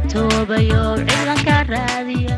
toobayo ciidanka raadiya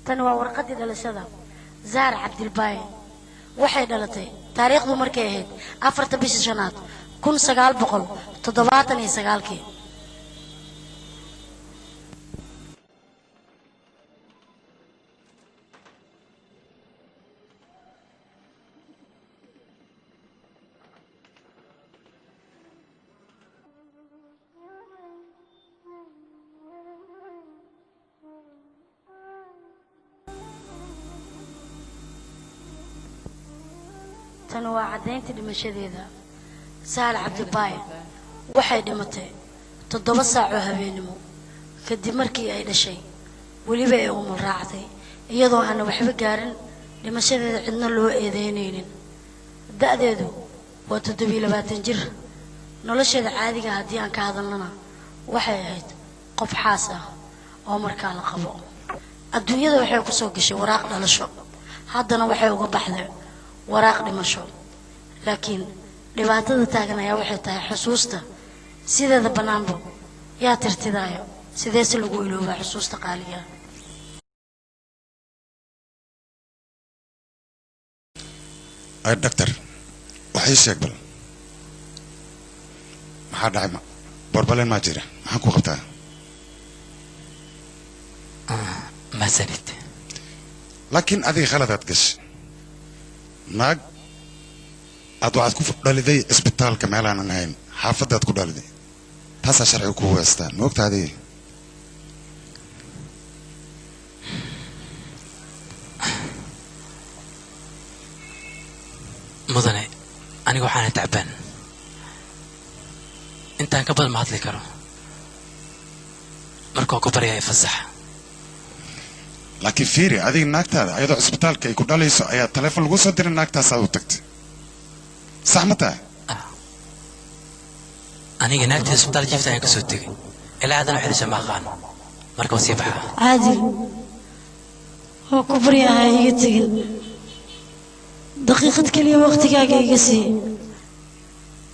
tani waa warqadii dhalashada Zahra Cabdilbaay waxay dhalatay taariikhdu markay ahayd 4 bishii shanaad 1979 tan waa cadaynta dhimashadeeda Zahra Cabdilbaay waxay dhimatay 7 saac oo habeenimo kadib markii ay dhashay waliba ay umul raacday iyadoo aan waxba gaarin dhimashadeeda cidna loo eedeynaynin da'deedu waa 27 jir nolosheeda caadiga haddii aan ka hadalnana waxay ahayd qof xaas ah oo markaa la qabo adduunyada waxay ku soo gashay waraaq dhalasho haddana waxay uga baxday waraaq dhimasho laakiin dhibaatada taagan ayaa waxay tahay xusuusta sideeda banaanba yaa tirtidaayo sidee si lagu ilooba xusuusta qaaliga ay doctor waxay sheeg bal maxaa dhacay barbaleen ma jira maxaan ku qabtaa ma sanid laakiin adiga khaladaad gashay naag aad waxaad ku dhaliday isbitaalka meel aanan ahayn xaafadaad ku dhaliday taasaa sharciga ku weestaa ma ogta adiga mudane aniga waxaan tacbaan intaan ka badan ma hadli karo markoo ku baryahay fasax laakiin fiiri adiga naagtaada ayadoo isbitaalka ay ku dhalayso ayaa taleefon lagu soo diray naagtaasaad u tagtay sax ma tahay aniga naagtii isbitaal jiifta ayaan ka soo tegay ilaa haddana waxay dhashay ma aqaan marka waa sii baxa caadil oo ku baryahay iga tegin daqiiqad kaliya waqtigaaga iga sii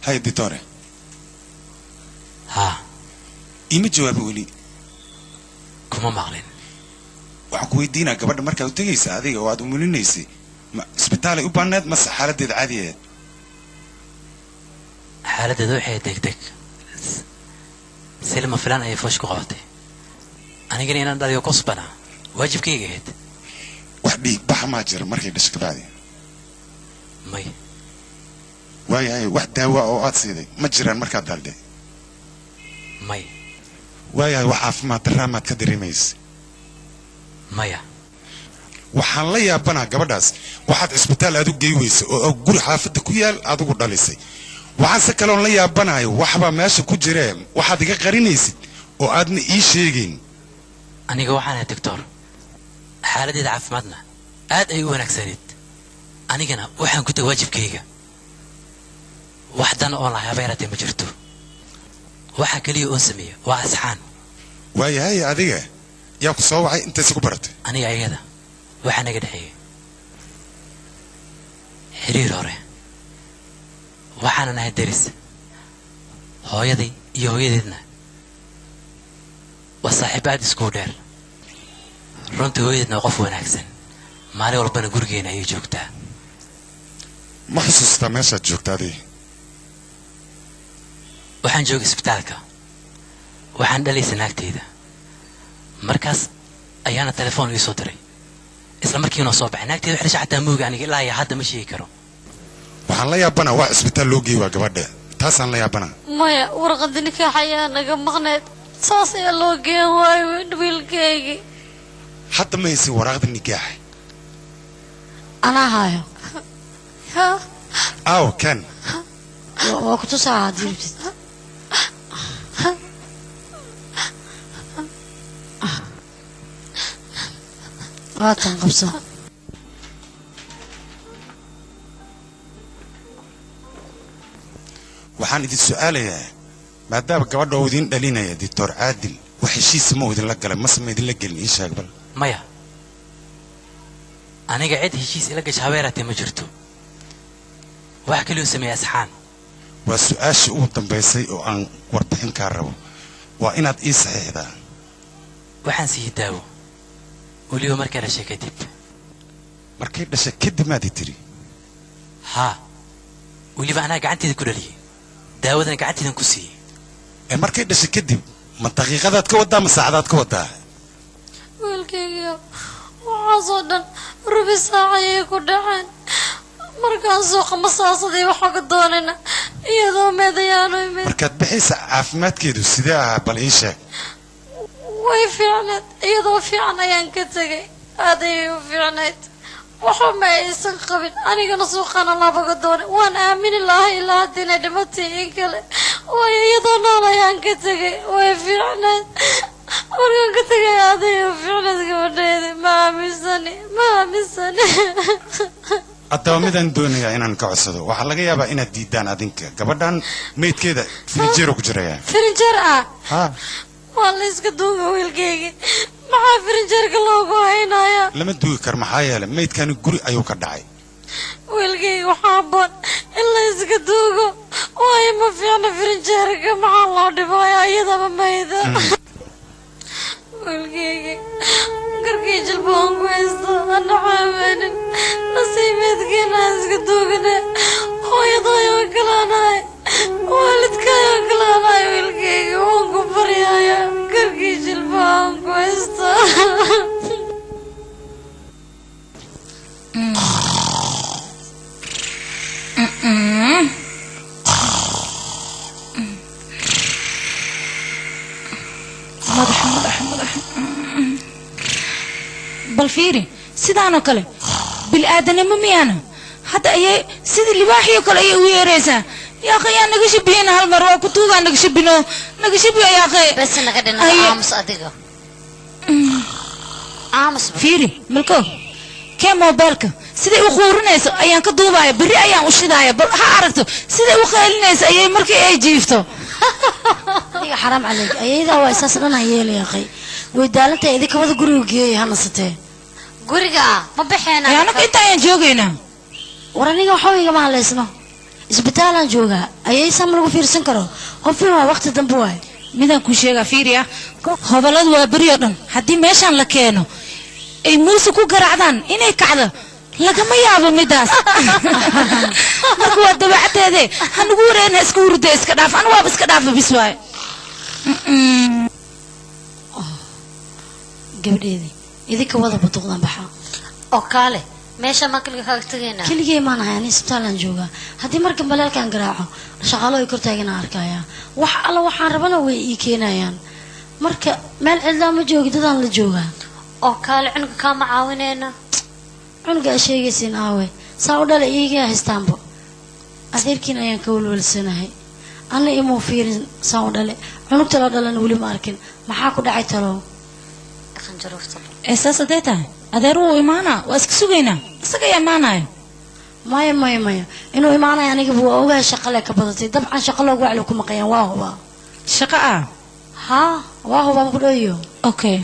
hay ditore haa ima jawaabi weli kuma maqlin waxaan ku weydiinaa gabadha markaad u tegaysa adiga oo aad umulinaysay ma isbitaalay u baaneed mase xaaladeeda caadiyeed xaaladdeeda waxay degdeg si lama filaan ayay foosh ku qabatay anigana inaan dhaliyo kusbana waajibkayga ahayd wax dhiig baxa maa jira markay dhashay kabacdi may waayahay wax daawa oo aad siiday ma jiraan markaad dhalday may waayahay wax caafimaad darraamaad ka dareemaysa maya waxaan la yaabanaa gabadhaas waxaad isbitaal aad u gey weysa oo guri xaafadda ku yaal adigu dhalisay waxaan se kaloon la yaabanayo waxbaa meesha ku jiree waxaad iga qarinaysid oo aadna ii sheegayn aniga waxaan ahay doctor xaaladdeeda caafimaadna aad ay u wanaagsanayd anigana waxaan ku tagay waajibkayga wax dan oo lahay habeeratay ma jirto waxa kaliya oon sameeya waa asxaan waayahay adiga yaa ku soo wacay intaasi ku baratay aniga ayada waxaa naga dhexeeyey xiriir hore waxaana nahay deris hooyaday iyo hooyadeedna waa saaxiib aad isku dheer runtii hooyadeedna waa qof wanaagsan maalin walbana gurigeena ayay joogtaa ma xusuustaa meeshaad joogta adii waxaan joogay isbitaalka waxaan dhalaysa naagteyda markaas ayaana telefoon ii soo diray isla markiina soo baxay naagteyda waxay dhashay xataa mooga aniga ilaa hadda ma sheegi karo waxaan la yaabanaa waa isbitaal loo geeyey waa gabadha taasaan la yaabanaa maya warqadda nikaax ayaa naga maqneed saas ayaa loo geen waayo wiilkaygii hadda ma haysin waraaqda nikaaxa anaa haayo aaw kan waa ku tusaa haddii rabtid waatan qabso waxaan idin su'aalayaa maadaama gabadha uu idin dhalinaya doctor caadil wax heshiisa ma idinla galay mase ma idinla gelin ii sheeg bal maya aniga cid heshiis ila gasha habeeratee ma jirto wax kaliyu sameeya asxaan waa su'aashii ugu dambaysay oo aan warbixin kaa rabo waa inaad ii saxiixdaa waxaan siiyey daawo weliba markay dhashay kadib markay dhashay kadib maadii tiri haa weliba anaa gacanteeda ku dhaliyey daawadana gacanteedan ku siiyey ee markay dhashay kadib ma daqiiqadaad ka wadaa ma saacadaad ka wadaa wiilkaygiyo waxaasoo dhan rubi saacayay ku dhaceen markaan suuqa masaasadii waxooga doonayna iyadoo meedayaanu imid markaad bixaysa caafimaadkeedu sidee ahaa bal ii sheeg way fiicneed iyadoo fiican ayaan ka tegay aad ayay u fiicnayd waxba ma aysan qabin anigana suuqana labaga doonay waan aamini lahay ilaa hadda inay dhimatay in kale waayo iyadoo nool ayaan ka tegay way fiicneed markaan ka tegay aad ayay u fiicneed gabadheedi ma aaminsani haddaba midaan doonayaa inaan ka codsado waxaa laga yaabaa inaad diidaan adinka gabadhan meydkeeda firinjeero ku jiraya firinjeer ah ha waa la iska duuga wiilkaygi maxaa firinjeerka loogu haynayaa lama duugi kar maxaa yeelay meydkani guri ayuu ka dhacay wiilkaygi waxaa habboon in la iska duugo waayo ma fiicna firinjeerka maxaa loo dhibaya iyadaba mayda wiilkaygi garkii jilbaan ku haysto ana caaweenin nasiibeedkeena iska duugane hooyadayoo kalaanahay waalidkayoo kalaanahay wiilkaygi waan ku baryaaya garkii jilbaan ku haysto madaxa bal fiiri sidaanoo kale bilaadanimo miyaana hadda ayay sidii libaaxiyo kale ayay u yeeraysaa yaaqay yaa naga shabihina hal mar waa ku tuugaa naga shabino naga shabiyo yaaqay bas naga dhina aamus adiga aamus fiiri malko kee moobeelka siday u quurinayso ayaan ka duubaya berri ayaan u shidaaya bal ha aragto siday u qeylinayso ayay markii ay jiifto adiga xaraam calayk ayadaa waa isaas dhan hayeela yaaqay way daalantay idinka wada guriga geeyay ha nasatee guriga ma baxeena anaga inta ayaan joogaynaa war aniga waxba igama hadlaysno isbitaalaan joogaa ayaysan ma lagu fiirsan karo qofin waa waqti dambe waay midaan kuu sheegaa fiiriya hoboladu waa beri oo dhan haddii meeshaan la keeno ay muuse ku garaacdaan inay kacdo lagama yaabo midaas marka waa dabeecaddeede ha nagu wareena iska hurda iska dhaaf anu waaba iska dhaafa bis waaye gabadheedii idinka wada baduqdan baxa oo kaale meesha maan kaliga kaaga tagaynaa keligay maan ahay ani isbitaalaan joogaa haddii markan balaalkaan garaaco shaqaalo ay kor taagana arkayaa wax alla waxaan rabana way ii keenayaan marka meel cidlaa ma joogi dadaan la joogaa oo kaale cunuga kaama caawinayna cunuga a sheegaysiin aawe saa u dhala iigaa haystaanbo adeerkiin ayaan ka walwalsanahay anna imuu fiirin saa u dhale cunugta la dhalana weli ma arkin maxaa ku dhacay talow saas hadday tahay adeer wuu imaanaa waa iska sugaynaa isaga ayaa imaanayo maya inuu imaanayo anigaba waa ogahay shaqale ka badatay dabcan shaqo loogu waclo ku maqayaan waa hubaa shaqo ah haa waa hubaa ma ku dhowiyo okay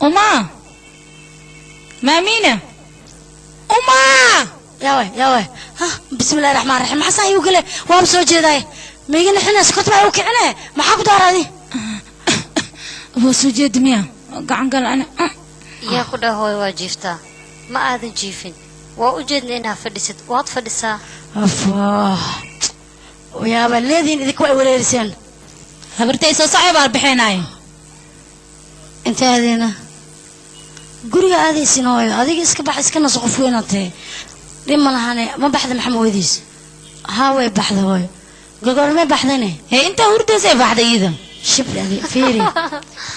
umaa maamiina umaa yawe bismillahi raxmaan raxiim maxaasaan igu gale waaba soo jeedaay maigana xinaas kotbaa u kicine maxaa ku daaraadi هو سوجيد ميا قعن قال أنا yaa ku dhah hooyo waa jiiftaa ma aadan jiifin waa u jeedna inaa fadhisid waad fadhisaa أفا ويا بلدين إذا كوي ولا رسال هبرتي سو صعب البحيناي أنت هذينا قولي هذه سنوية هذه إسكبح إسكنا صقفوين أنت لما لهاني ما بحث محموديس هاوي بحث هوي قول ما بحثني هي أنت ورد زي بعد إذا شبل هذه فيري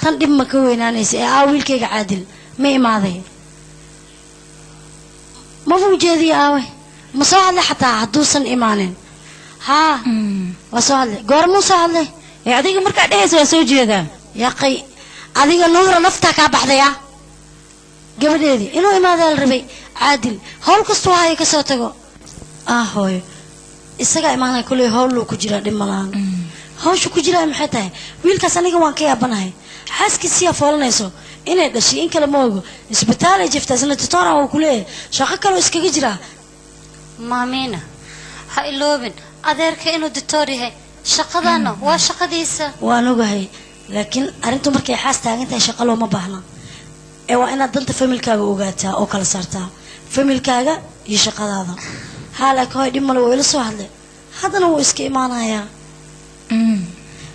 تنضم مكوين أنا أويل كيك عادل ما ماضي ما هو جدي أوي مصاعد حتى حدوسا إيمانين ها وصاعد قول مصاعد هذيك مركع دهس وسوجيدا يا قي هذه النظرة نفتك بحذيا قبل هذه إنه ماذا الربي عادل هول كستوا هاي كسوتكو هوي isaga imaanay kulay howl ku jira dhimalaan hawshu ku jira maxay tahay wiilkaas aniga waan ka yaabanahay xaaskiisa foolanayso inay dhashay in kala moogo isbitaal ay jiftaasna tutora oo kulay shaqo kale iskaga jira maamiina ha iloobin adeerka inuu doctor yahay shaqadana waa shaqadiisa waan ogahay laakiin arintu markay xaas taagan tahay shaqo looma baahna ee waa inaad danta familkaaga ogaataa oo kala saartaa familkaaga iyo shaqadaada حالك هاي دي ملو ولا سهلة هذا هو إسكي إيمانها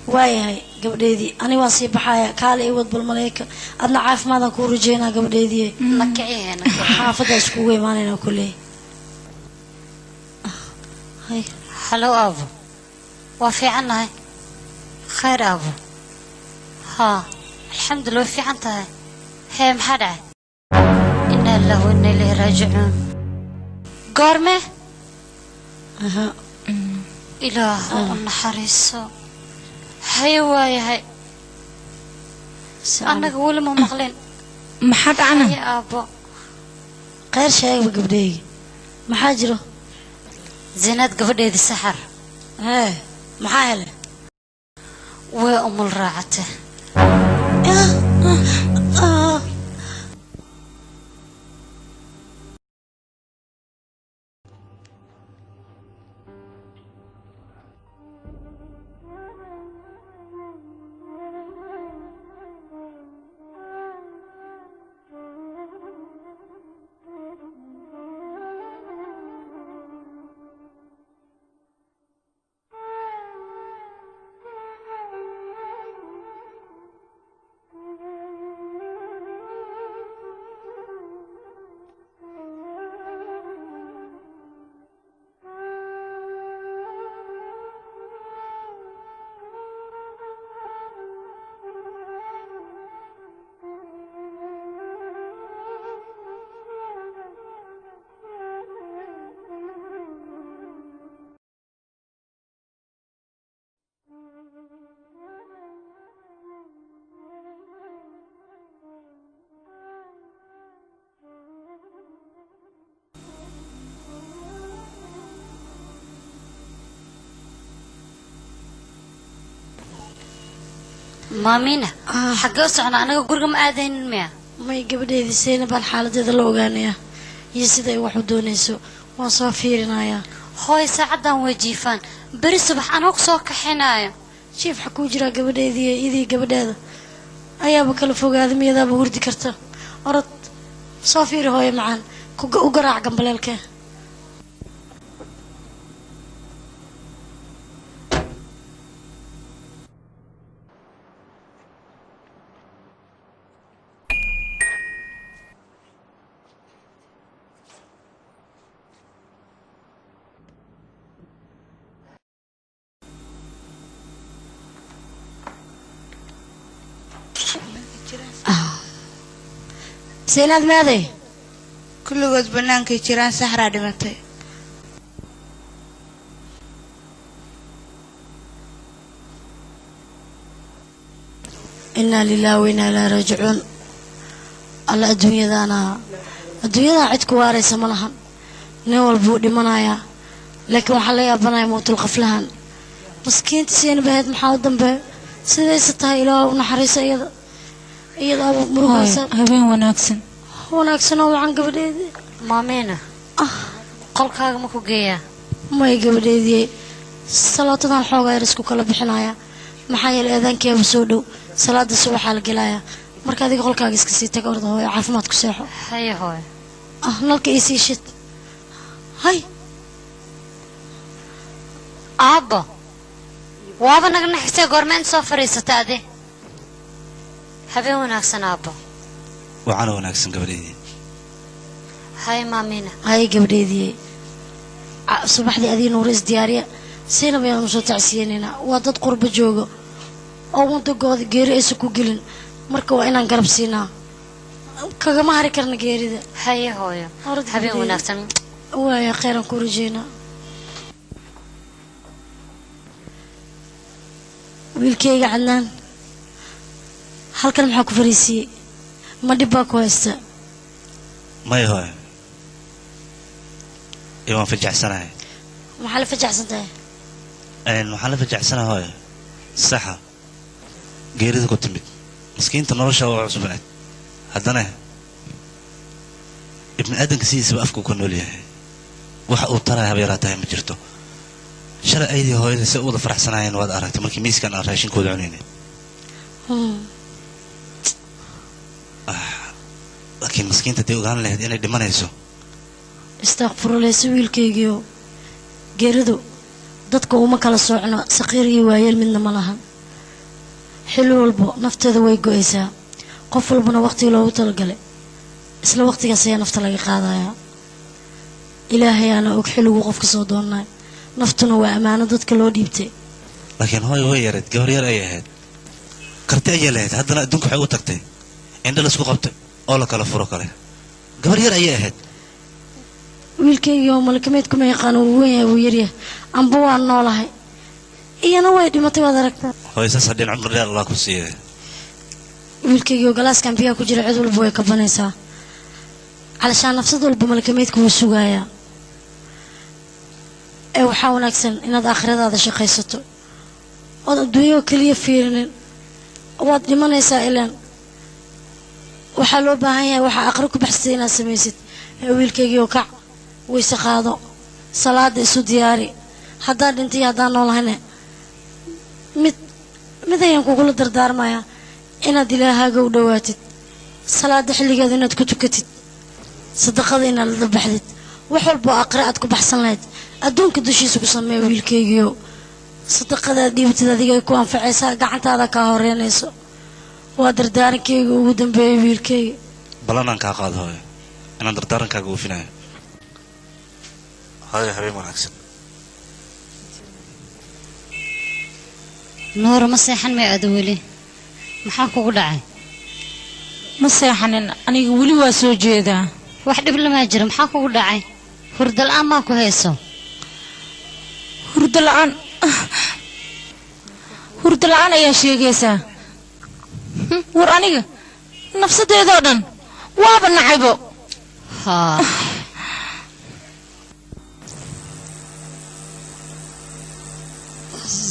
واي هاي قبل دي أنا واسي بحايا كالي ود بالملاك أنا عارف ماذا كون رجينا قبل دي نكعيه أنا حافظة إسكو إيماننا كله هاي هلو أبو وفي عنا هاي خير أبو ها الحمد لله في عنتها هي محدع إنا الله وإنا إليه راجعون قارمه إله النحريسو هاي واي هاي أنا أقول ما مغلين ما حد عنه يا أبو غير شيء بقبلي ما حاجره زينات قبل ذي السحر ها محايلة وأم الراعته مامينا حق أسعنا أنا قرقم آذين ميا ما يقبل ذي سنة بالحالة ذي اللوغانية يسيدي وحدون يسو وصافيرنا يا هاي ساعدا وجيفان بري الصبح أنا أقصوك حنايا شوف حكو جرا قبل ذي إذي قبل هذا أيا بكل فوق هذا ميدا بوردي كرتا أرد صافير هاي معان وقرع قبل الكه سيناد ماذا؟ كل وقت بنانك جيران سحرة دمتي إنا لله وإنا إليه راجعون على الدنيا ذا عدك وارث ملها نول بودي منايا لكن وحليا بناي موت القفلهن مسكين تسين بهد محاوضن به سيدي ستها إله ونحريس أيضا أبو مروحة هبين وناكسن wanaagsan oo wacan gabadheedii maamina qolkaaga ma ku geeyaa may gabadheedii salaatadan xoogaa yar isku kala bixinaya maxaa yeelay eedaankeeba soo dhow salaada subaxaa la gelayaa marka adiga qolkaaga iska sii tag orda hooyo caafimaad ku seexo haye hooyo nalka ii sii shid hay aabbo waaba naga naxisay goormeen soo fadhiisata ade habeen wanaagsan aabbo وعنا وناكسن قبلي haye maamiina hay gabdheedii subaxdii adii nuuris diyaariya sayna bayaan soo tacsiyeynayna waa dad qurba joogo oo wadagooda geeri aysan ku gelin marka waa inaan garab siinaa kagama hari karna geerida haye hooyo habeen wanaagsan waaya khayran ku rajeynaa wiilkayga cadnaan halkan maxaa ku fariisiiyey ma dhib baa ku haysta ما يهوي يوم فجع سنة maxaa la fajaxsan tahay waxaan fajacsanaa hooyo saxa geerida ku timid miskiinta nolosha waa cusubnayd haddana ibn aadanka sidiisaba afku ku nool yahay waxa uu taraya habeeraa tahay ma jirto shalay aydii hooyada si u wada faraxsanaayeen waad aragtay markii miiskan aan raashinkooda cunaynay laakiin miskiinta dee ogaan lahayd inay dhimanayso istaaqfuruleysa wiilkaygiio geeridu dadka uma kala soocno saqiir iyo waayeel midna ma lahan xilli walbo nafteeda way go-aysaa qof walbana waqtigii loogu talagalay isla waqtigaas ayaa nafta laga qaadayaa ilaahayaana og xilliguu qofka soo doonay naftuna waa ammaano dadka loo dhiibtay laakiin hooyo way yareed gabar yar ayay ahayd karti ayay lahayd haddana adduunka waxay u tagtay indho la isku qabtay oo la kala furo kale gabar yar ayay ahayd wiilkaygiioo malakameedkuma yaqaan uu weyn yahay wuu yaryahay amba waan noolahay iyana way dhimatay waad aragtaa hooyo saas hadhiin cumri dheer allah ku siiyay wiilkaygiioo galaaskan biyaha ku jira cid walba way kabanaysaa calashaan nafsad walba malakameedka wuu sugayaa ee waxaa wanaagsan inaad aakhiradaada shaqaysato ood adduunyao keliya fiirinin waad dhimanaysaa ilaan waxaa loo baahan yahay waxaa aqri ku baxsatay inaad samaysid ee wiilkaygiioo kac wayse qaado salaada isu diyaari haddaa dhintay iyo haddaan noolahayne mid ayaan kugula dardaarmayaa inaad ilaahaaga u dhowaatid salaada xilligeeda inaad ku tukatid sadaqada inaad la baxdid wax walboo aqri aad ku baxsan lahayd adduunka dushiisa ku sameeya wiilkaygiio sadaqadaad dhiibatid adigay ku anfacaysaa gacantaada kaa horeynayso waa dardaarankayga ugu dambeeyay wiilkayga ballanaan kaa qaado hooyo inaan dardaarankaaga uufinayo hooyo habeen wanaagsan nuura ma seexan may aada weli maxaa kugu dhacay ma seexanin aniga weli waa soo jeedaa wax dhib lamaa jiro maxaa kugu dhacay hurda la-aan maa ku hayso hurdo la-aan ayaa sheegaysaa war aniga nafsadeedoo dhan waaba nacaybo haa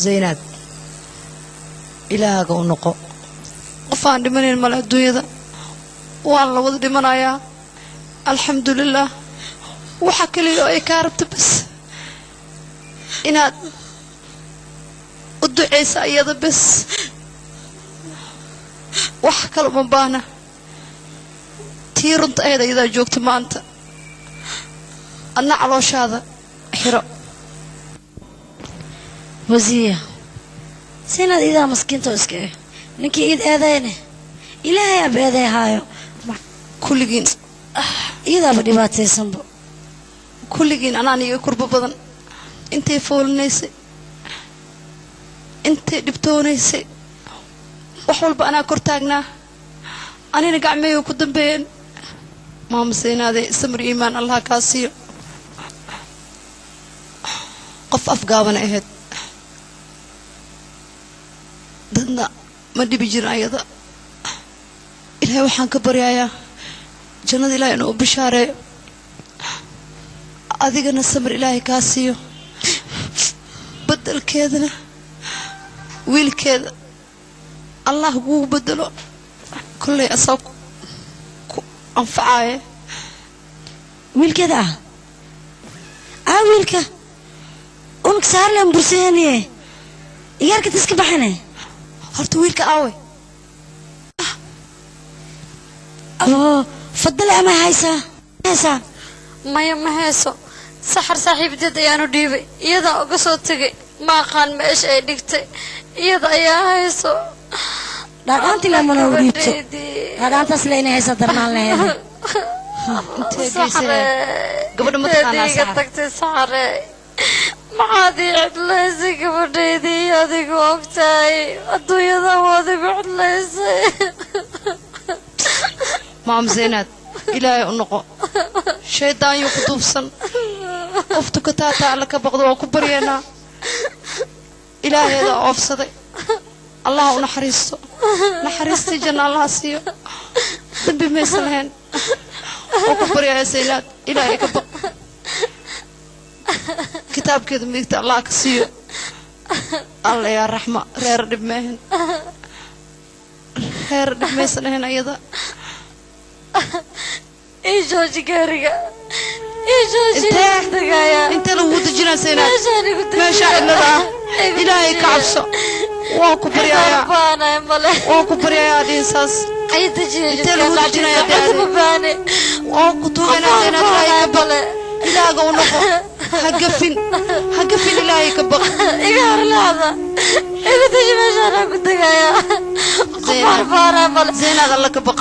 zaynaad ilaahaga u noqo qof aan dhimanayn male adduunyada waan la wada dhimanayaa alxamdulilaah waxa keliya oo ay kaa rabta bas inaad u ducaysa iyada bas wax kale uma baahna tii runta ahayd ayadaa joogta maanta adna calooshaada xiro wasiya sinaad iidaa maskiinta oo iska ninkii iid eedayne ilaahay aaba eeday haayo kulligiin iidaaba dhibaataysanba kulligiin anaan iga kurbo badan intay foolinaysay intay dhibtoonaysay wax walba anaa kor taagnaa anina gacmeeyo ku dambeeyeen maama saynaadee samir iimaan allah kaa siiyo qof afgaabana ahayd dadna ma dhibi jirin ayada ilaahay waxaan ka baryayaa jannada ilaahay inuu u bishaareeyo adigana samir ilaahay kaa siiyo beddelkeedana wiilkeeda allah kugu bedelo kollay asaa ku anfacaaye wiilkeeda wiilka unug saarlen bursahaniye igaarkad iska baxane horta wiilka aawe أبو فضل أما هيسا maya ma heeso saxar saaxiibteed ayaanu dhiibay iyadaa uga soo tegay ma aqaan meesha ay dhigtay iyada ayaa hayso dhaqaantii la mana u dhiibtay dhaqaantaas la inay haysa darnaan lahayd gabadha ma taqaanaa saxar tagtay saxare maxaad ii cidlaysay gabadhaydii adigu ogtahay adduunyada waad igu cidlaysay maam zeynaad ilaahay u noqo shaydaan yuu ku duubsan qoftu ka taataa alla ka baqdo waa ku baryaynaa ilaaheeda oofsaday allah u naxariisto naxariistii janna allaha siiyo dambi maysa lahayn waa ku baryaaya zeynaad ilaahay ka baq kitaabkeeda midigta allah ka siiyo alla yaa raxma reer dhib maahan reer dhib maysa lahayn ayada إيجوجي كاريكا إيجوجي أنت لو ودجنا سينا ما شاء الله إلهي كعبسة واكو بريايا واكو بريايا دينساس أنت لو ودجنا يا دياني واكو توغنا سينا إلهي كبق إلهي قولنقو هقفين إلهي كبق إيجار لهذا إيجو تجي ما شاء الله كنت قايا زينا غلا كبق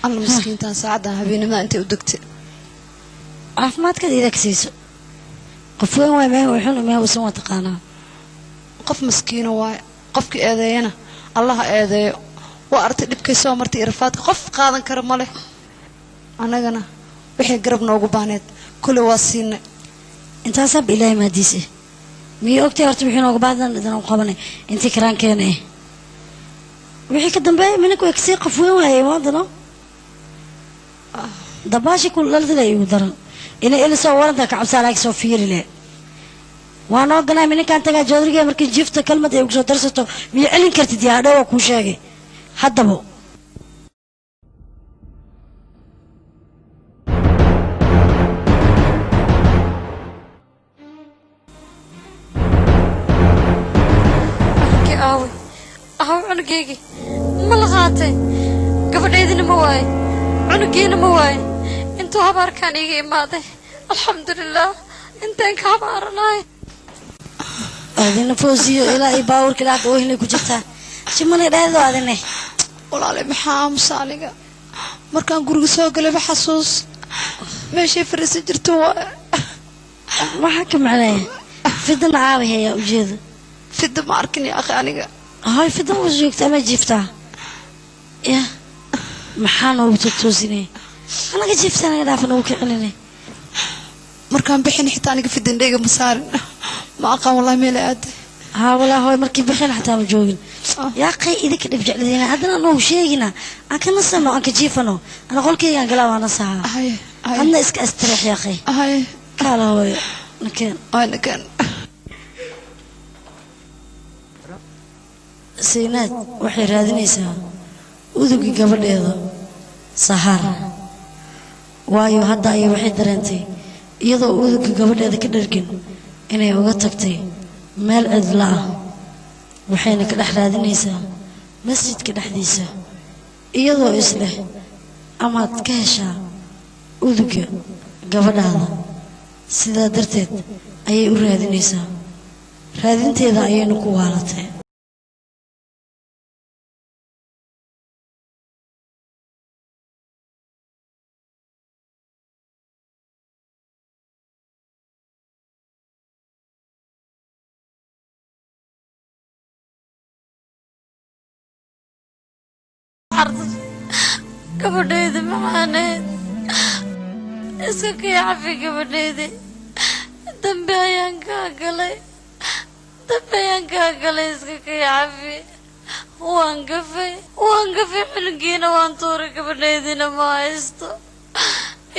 الله مسكين تان ساعدها هبيني ما أنت ودكتي عافمات كذا إذا كسيسو قفوين واي ما ويحون ما وسوا تقانا قف مسكين واي قفك أذينا الله أذي وأرت لبكي سو مرتي إرفات قف قاضن كرمله أنا جنا وحي قربنا وجبانات كل واسين أنت حسب إلهي ما ديسي مي أكتي أرت بحين وجبادنا إذا نقابنا أنت كران كأنه وحي كدم باي منك ويكسي قفوين واي ما ضنا دباشي كل لذي لا يودرن إني إلى صورنا كعبسة عليك سوفير له وأنا قلنا مني كان تجا جودري مركز جفت كلمة يوكس درسته بيعلن كرت دي هذا وكوشاجي حتى بو أوي عنقيقي ملغاتي قبل عيدنا مواي عنقينا مواي انتو هبار كان يجي ماضي الحمد لله انتين كهبارناي أذن فوزي إلى إباور كلا كوهني كجتا شمني رأيتو أذنه والله لي محام صالحة مركان قرق سوق لي بحسوس ماشي فرس جرتوا ما حكم عليه فدن عاوي هي وجيد فدن ماركني يا أخي أنا هاي فدن وجيك ما جفتها يا محانو بتتوزني أنا جفت أنا دافن وكعنني مركان بحين حتى أنا في الدنيا مسار ما أقام والله ميلا أد ها والله هاي مركي بحين حتى مجوين يا أخي إذا كنت بجع لدينا عدنا نو شيءنا أكن نصنو أنك جيفنو أنا أقول كي ينقلوا أنا ساعة أنا إسك أستريح يا أخي قال هو نكين نكين سينات وحي رادنيسا وذوقي قبل إيضا سهار waayo hadda ay waxay dareentay iyadoo uudka gabadheeda ka dhargin inay uga tagtay meel cidla ah waxayna ka dhex raadinaysaa masjidka dhexdiisa iyadoo isleh amaad ka heshaa uudka gabadhaada sidaa darteed ayay u raadinaysaa raadinteeda ayaynu ku waalatay gabadhayda maxaaneed iska kii cafi gabadhaydi dambe ayaan kaa galay iska kii cafi waan gafay xilgiina waan tuuray gabadhaydina ma haysto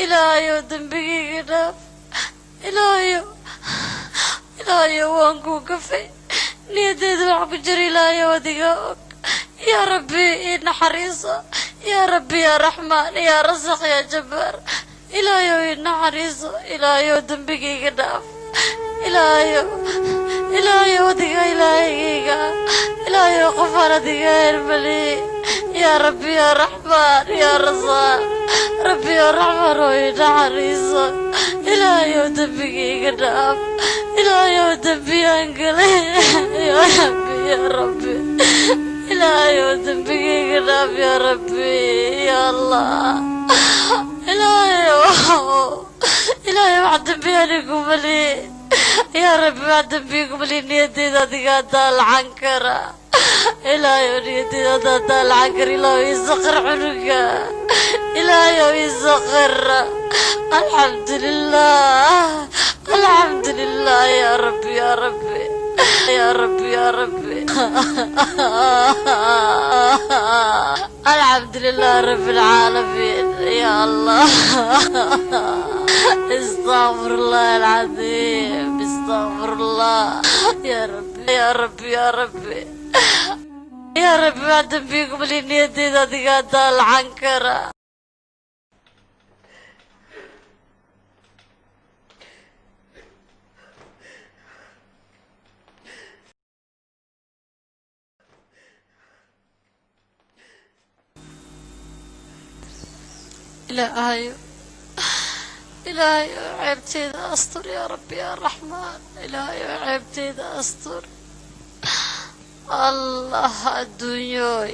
ilaahayow dembigayga dhaaf ilaahayow waan kuu gafay niyadeyda wax ku jira ilaahayow adiga og يا ربي نحريصة يا ربي يا رحمن يا رزق يا جبار إلهي نحريصة إلهي دنبقي قداف إلهي وديك إلهي غفر ديك الملي يا ربي يا رحمن يا رزاق ربي يا رحمن ويا حريصة إلهي ودبي قدام إلهي ودبي أنقلي يا ربي يا ربي إلهي ودبي قدام يا ربي يا الله إلهي وعد بيانكم ملي يا ربي وعد بيكم ملي نيتي ذاتي قادا العنكرة إلهي نيتي ذاتي العنكرة إلهي يسخر عنك إلهي يسخر الحمد لله الحمد لله يا ربي يا ربي يا ربي يا ربي الحمد لله رب العالمين يا الله استغفر الله العظيم استغفر الله يا ربي يا ربي يا ربي يا ربي ما بيكم اللي نيتي ذاتي قادا العنكرة إلهي عيبتي إذا أستر يا ربي يا رحمن إلهي عيبتي إذا أستر الله الدنيا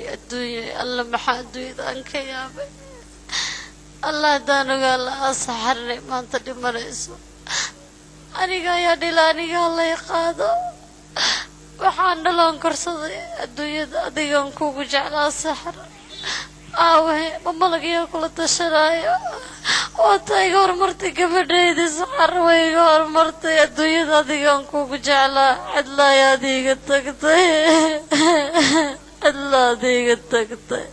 الله محا الدنيا أنك يا بي الله دانو قال أسحرني ما أنت دي مريسو أنيقا يا دلانيقا الله يقادو waxaan dhaloon korsaday adduunyada adigan kugu jeclaa saxar aawe mamalagaya kula tashanaayo waata iga hormartay gabadhaydi saxar way iga hormartay adduunyada adigan kugu jeclaa cidlaayaad iga tagtay cidlaad iga tagtay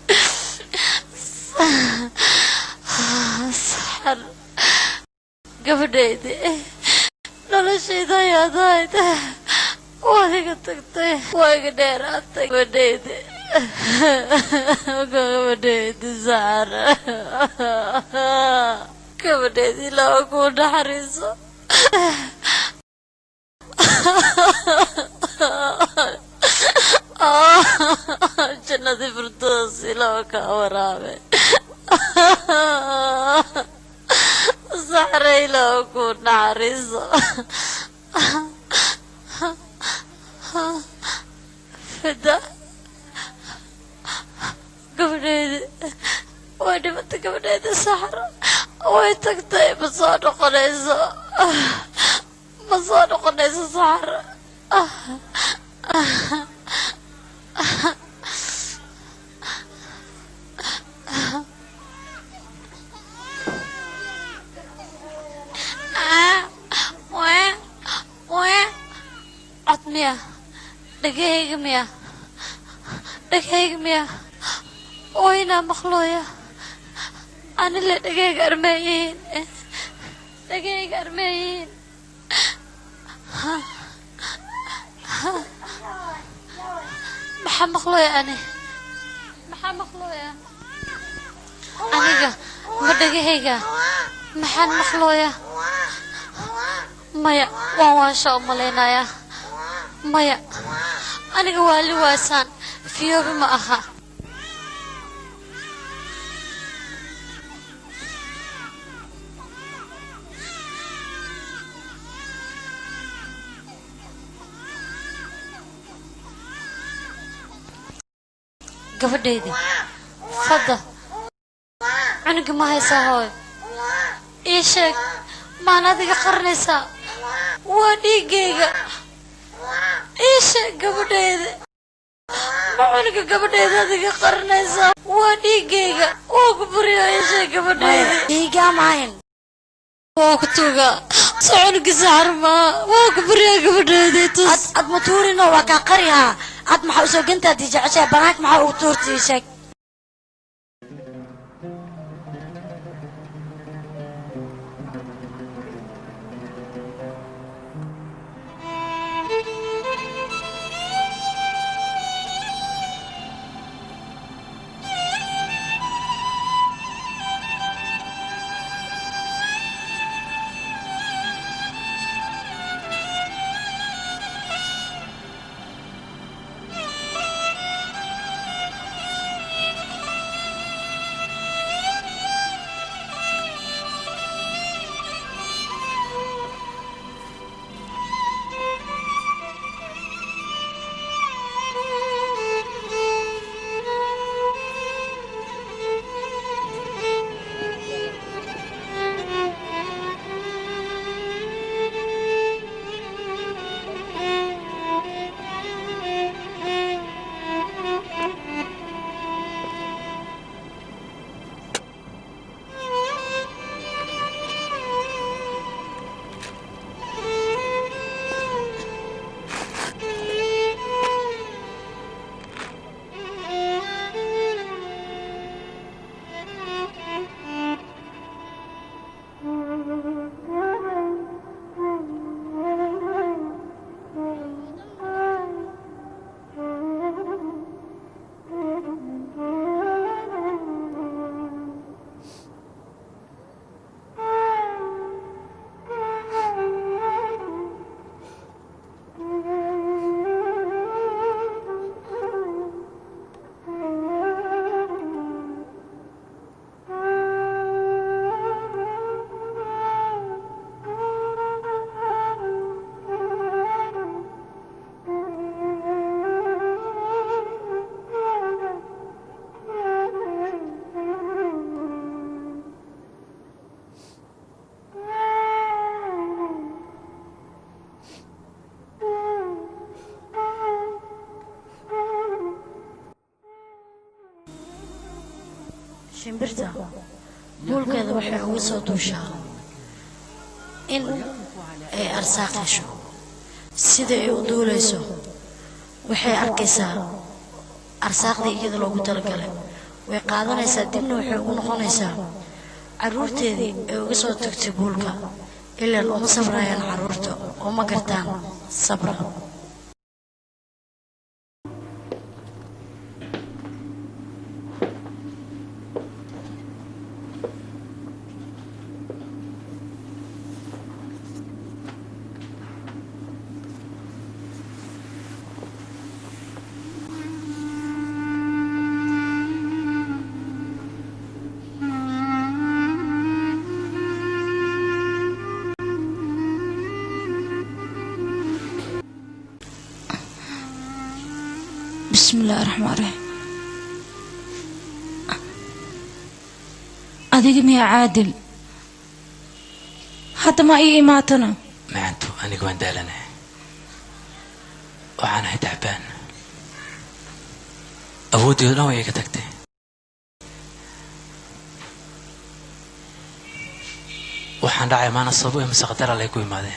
saxar gabadhaydi noloshayda ayaad ahayd وهيك تقطع وهيك ديراتك بديتي بديتي زهرة كبديتي لو أكون حريصة جنة فردوسي لو كاورامي زهرة لو أكون حريصة فدا قبل وين قبل الصحراء وين تقطع مصادق قنيصة مصادق قنيصة صحراء وين عطمية دقيقة مية دقيقة مية وينا مخلوية أنا اللي دقيقة أرميين دقيقة أرميين محا مخلوية أنا محا مخلوية أنا ما دقيقة محا مخلوية مايا وانشاء ملينايا مايا أنا قوالي واسان في يوم ما أها gabadhaydi fadda cunuga ma haysaa hooy ii sheeg maan adiga qaranaysaa waa dhiiggayga ii sheeg gabadhayda ma cunuga gabadhayda adiga qaranaysaa waa dhiiggayga waa ku buriyo ii sheeg gabadhayda dhiigaa maahin waa ku tuuga soo cunuga saxar maa waa ku buriyaa gabadhayda tus ad ma tuurino waa kaa qarihaa ad maxaa usoo gantaadii jeceshahay banaanka maxaa ugu tuurta ii sheeg shimbirta buulkeeda waxay uga soo duushaa in ay arsaaq hesho sida ay u duulayso waxay arkaysaa arsaaqdii iyada loogu talagalay way qaadanaysaa dibna waxay ugu noqonaysaa carruurteedii ay uga soo tagtay buulka ilaan uma sabrayaan carruurta uma gartaan sabra بسم الله الرحمن الرحيم أديك يا عادل حتى ما أي إماتنا ما أنتو أنا قوان دالنا وعانا تعبان أودي ولو هيك تكتي وحان راعي ما نصبوه مسقدر على يكوي مادين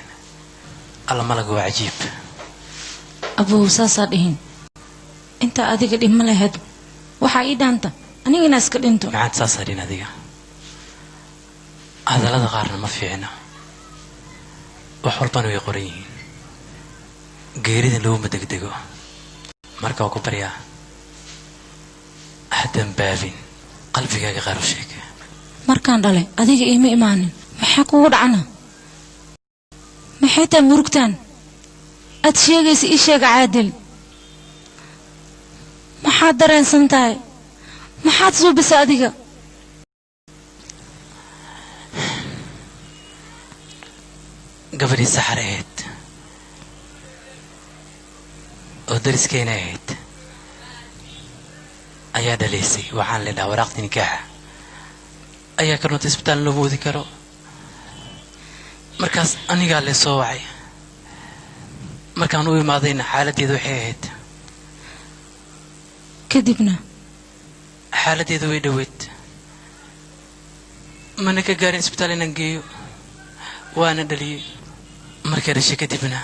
الله ملقوا عجيب أبو ساسادين أنت أديك الإمالة هاد وحايد أنت أنا ناس كدنتو معاد ساسادين أديك هذا لا غارنا ما في عنا وحولبان ويقوريين geerida looma degdego marka waa ku baryaa hadan baabin qalbigaaga qaar u sheeg markaan dhalay adiga iima imaanin maxaa kugu dhacna maxay taa murugtaan aad sheegaysa ii sheeg caadil maxaad dareensan tahay maxaad suubisa adiga gabadhii saxareed oo dariskeena ahayd ayaa dhalaysay waxaan leedahay waraaqtii nikaaxa ayaa ka runtay isbitaal loo moodi karo markaas anigaa le soo wacay markaan u imaadayna xaaladdeedu waxay ahayd kadibna xaaladdeedu way dhoweyd mana ka gaarin isbitaal inaan geeyo waana dhaliyey markay dhashay kadibna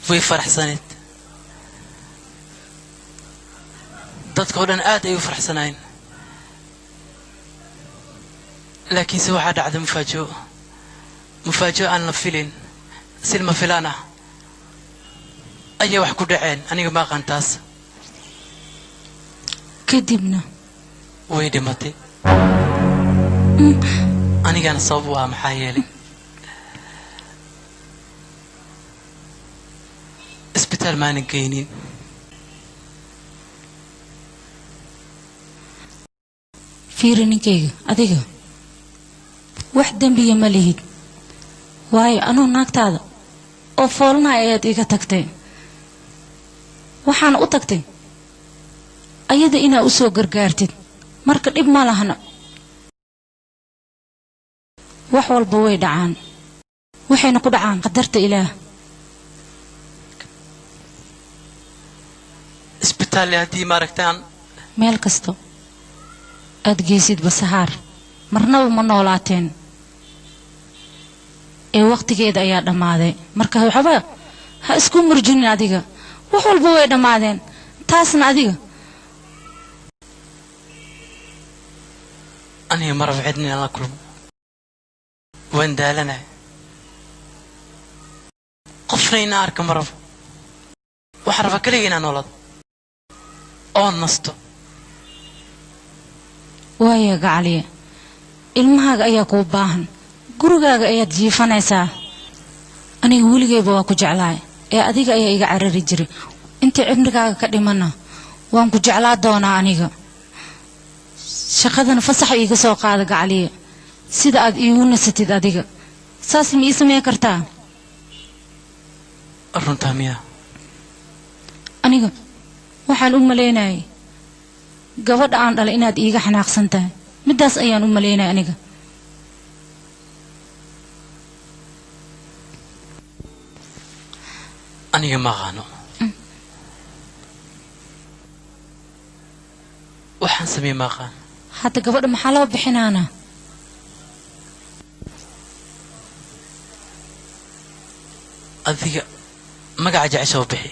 way faraxsaneed dadka oo dhan aad ay u faraxsanaayeen laakiinse waxaa dhacday mufaajo aan la filin silma filaan ah ayaa wax ku dhaceen aniga ma aqaan taas kadibna way dhimatay anigana sabab u ah maxaa yeelay isbitaal maanan geynin fiiri ninkayga adiga wax dembiya ma lihid waayo anuu naagtaada oo foolnaa ayaad iga tagtay waxaana u tagtay ayada inaa u soo gargaartid marka dhib ma lahna wax walba way dhacaan waxayna ku dhacaan qadarta ilaah isbitaal haddii maaragtaan meel kasta aad geysid basahaar marnaba ma noolaateen ee waqtigeeda ayaa dhammaaday marka waxba ha isku murjinin adiga wax walba way dhammaadeen taasna adiga aniga ma rabo cidna inaan la kulmo waan daalanahay qofna inaan arka ma rabo waxaan rabaa keliga inaan noolado oo nasto waaya gacaliya ilmahaaga ayaa kuu baahan gurigaaga ayaad jiifanaysaa aniga weligeyba waa ku jeclaay ee adiga ayaa iga carari jiray intii cimrigaaga ka dhimana waan ku jeclaa doonaa aniga shaqadana fasax iiga soo qaada gacaliya sida aad iigu nasatid adiga saas ma ii samayn kartaa runtaa miya aniga waxaan u malaynayay gabadha aan dhalay inaad iiga xanaaqsan tahay middaas ayaan u malaynaya aniga aniga ma aqaano waxaan sameeyey ma aqaan hadda gabadha maxaa loo bixinaana adiga magaca jecesha u bixi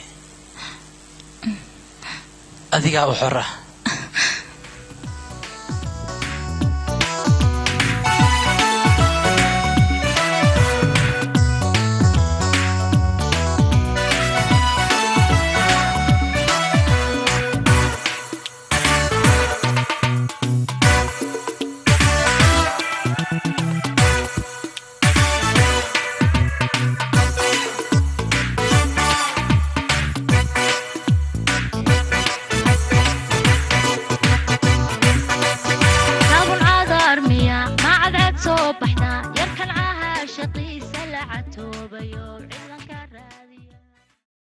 adigaa u xor ah